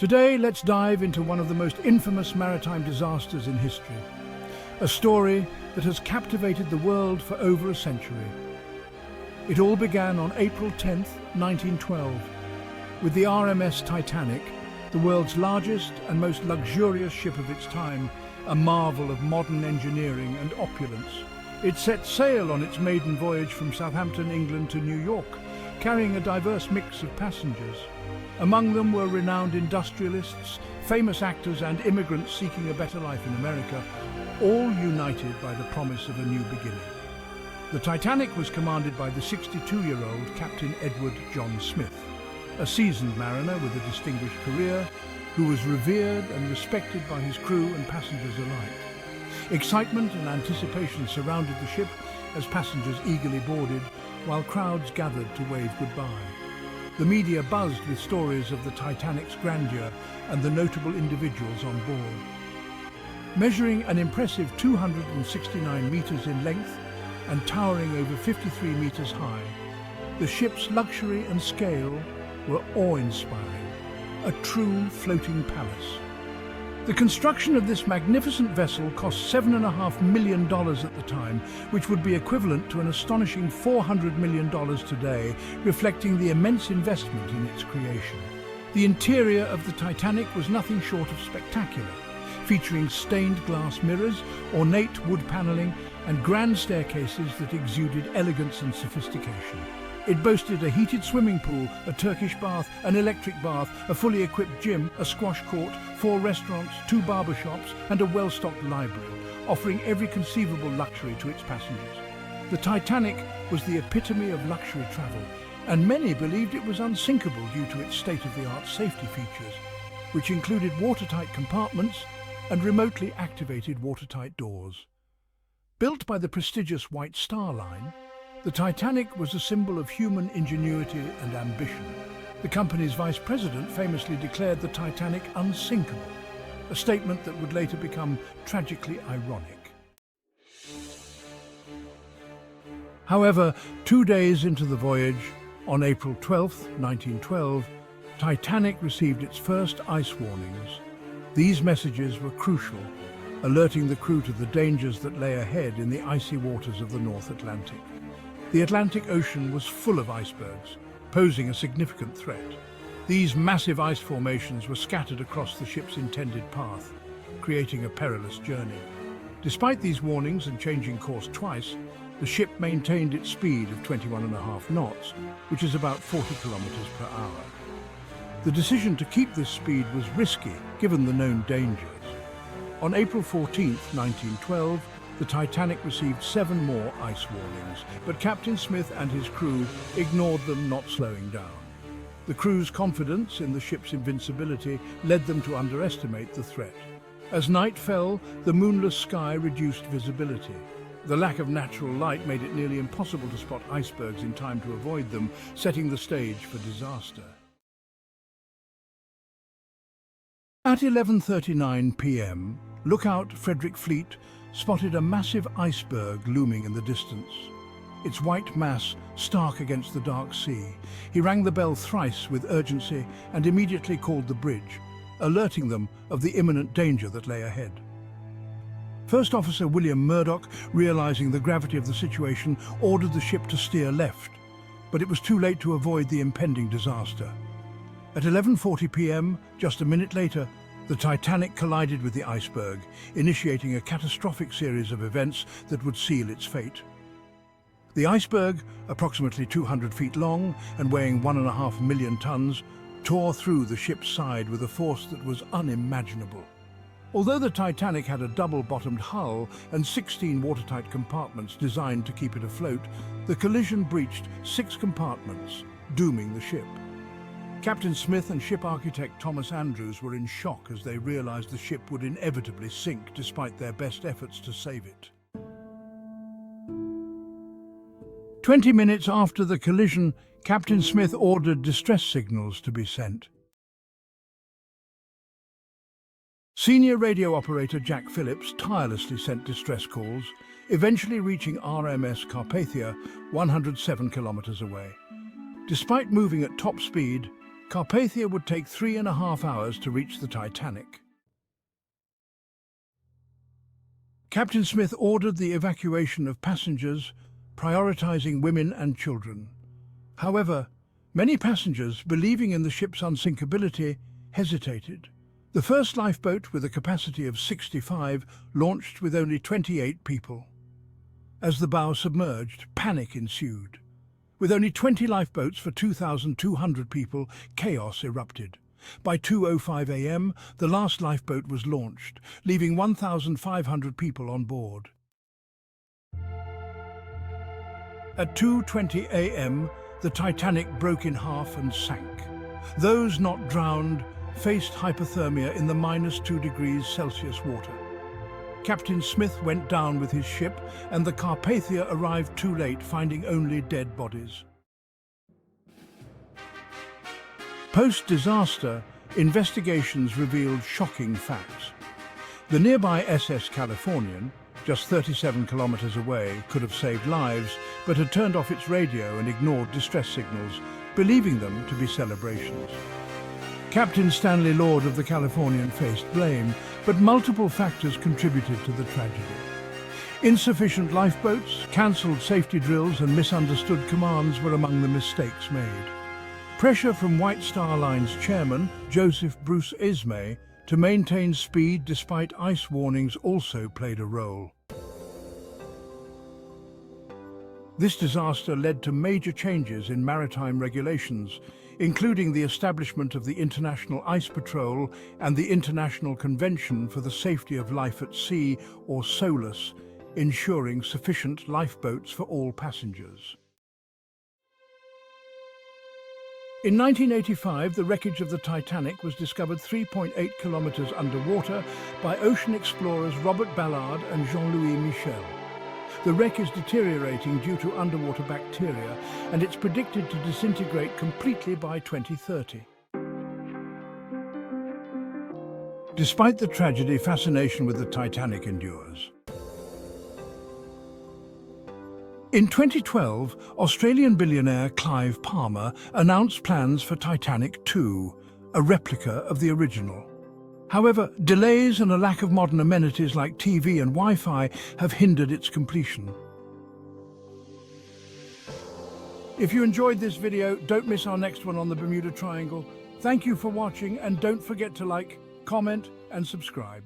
Today, let's dive into one of the most infamous maritime disasters in history. A story that has captivated the world for over a century. It all began on April 10th, 1912, with the RMS Titanic, the world's largest and most luxurious ship of its time, a marvel of modern engineering and opulence. It set sail on its maiden voyage from Southampton, England to New York, carrying a diverse mix of passengers. Among them were renowned industrialists, famous actors and immigrants seeking a better life in America, all united by the promise of a new beginning. The Titanic was commanded by the 62-year-old Captain Edward John Smith, a seasoned mariner with a distinguished career who was revered and respected by his crew and passengers alike. Excitement and anticipation surrounded the ship as passengers eagerly boarded, while crowds gathered to wave goodbye. The media buzzed with stories of the Titanic's grandeur and the notable individuals on board. Measuring an impressive 269 meters in length and towering over 53 meters high, the ship's luxury and scale were awe-inspiring, a true floating palace. The construction of this magnificent vessel cost $7.5 million at the time, which would be equivalent to an astonishing $400 million today, reflecting the immense investment in its creation. The interior of the Titanic was nothing short of spectacular, featuring stained glass mirrors, ornate wood paneling, and grand staircases that exuded elegance and sophistication. It boasted a heated swimming pool, a Turkish bath, an electric bath, a fully equipped gym, a squash court, 4 restaurants, 2 barbershops, and a well-stocked library, offering every conceivable luxury to its passengers. The Titanic was the epitome of luxury travel, and many believed it was unsinkable due to its state-of-the-art safety features, which included watertight compartments and remotely activated watertight doors. Built by the prestigious White Star Line, the Titanic was a symbol of human ingenuity and ambition. The company's vice president famously declared the Titanic unsinkable, a statement that would later become tragically ironic. However, 2 days into the voyage, on April 12, 1912, Titanic received its first ice warnings. These messages were crucial, alerting the crew to the dangers that lay ahead in the icy waters of the North Atlantic. The Atlantic Ocean was full of icebergs, posing a significant threat. These massive ice formations were scattered across the ship's intended path, creating a perilous journey. Despite these warnings and changing course twice, the ship maintained its speed of 21.5 knots, which is about 40 kilometers per hour. The decision to keep this speed was risky, given the known dangers. On April 14, 1912, the Titanic received 7 more ice warnings, but Captain Smith and his crew ignored them, not slowing down. The crew's confidence in the ship's invincibility led them to underestimate the threat. As night fell, the moonless sky reduced visibility. The lack of natural light made it nearly impossible to spot icebergs in time to avoid them, setting the stage for disaster. At 11:39 p.m., lookout Frederick Fleet spotted a massive iceberg looming in the distance, its white mass stark against the dark sea. He rang the bell thrice with urgency and immediately called the bridge, alerting them of the imminent danger that lay ahead. First Officer William Murdoch, realizing the gravity of the situation, ordered the ship to steer left, but it was too late to avoid the impending disaster. At 11:40 p.m., just a minute later, the Titanic collided with the iceberg, initiating a catastrophic series of events that would seal its fate. The iceberg, approximately 200 feet long and weighing 1.5 million tons, tore through the ship's side with a force that was unimaginable. Although the Titanic had a double-bottomed hull and 16 watertight compartments designed to keep it afloat, the collision breached 6 compartments, dooming the ship. Captain Smith and ship architect Thomas Andrews were in shock as they realized the ship would inevitably sink despite their best efforts to save it. 20 minutes after the collision, Captain Smith ordered distress signals to be sent. Senior radio operator Jack Phillips tirelessly sent distress calls, eventually reaching RMS Carpathia, 107 kilometers away. Despite moving at top speed, Carpathia would take 3.5 hours to reach the Titanic. Captain Smith ordered the evacuation of passengers, prioritizing women and children. However, many passengers, believing in the ship's unsinkability, hesitated. The first lifeboat, with a capacity of 65, launched with only 28 people. As the bow submerged, panic ensued. With only 20 lifeboats for 2,200 people, chaos erupted. By 2:05 a.m., the last lifeboat was launched, leaving 1,500 people on board. At 2:20 a.m., the Titanic broke in half and sank. Those not drowned faced hypothermia in the -2°C water. Captain Smith went down with his ship, and the Carpathia arrived too late, finding only dead bodies. Post-disaster, investigations revealed shocking facts. The nearby SS Californian, just 37 kilometers away, could have saved lives, but had turned off its radio and ignored distress signals, believing them to be celebrations. Captain Stanley Lord of the Californian faced blame, but multiple factors contributed to the tragedy. Insufficient lifeboats, cancelled safety drills and misunderstood commands were among the mistakes made. Pressure from White Star Line's chairman, Joseph Bruce Ismay, to maintain speed despite ice warnings also played a role. This disaster led to major changes in maritime regulations, including the establishment of the International Ice Patrol and the International Convention for the Safety of Life at Sea, or SOLAS, ensuring sufficient lifeboats for all passengers. In 1985, the wreckage of the Titanic was discovered 3.8 kilometers underwater by ocean explorers Robert Ballard and Jean-Louis Michel. The wreck is deteriorating due to underwater bacteria, and it's predicted to disintegrate completely by 2030. Despite the tragedy, fascination with the Titanic endures. In 2012, Australian billionaire Clive Palmer announced plans for Titanic 2, a replica of the original. However, delays and a lack of modern amenities like TV and Wi-Fi have hindered its completion. If you enjoyed this video, don't miss our next one on the Bermuda Triangle. Thank you for watching, and don't forget to like, comment and subscribe.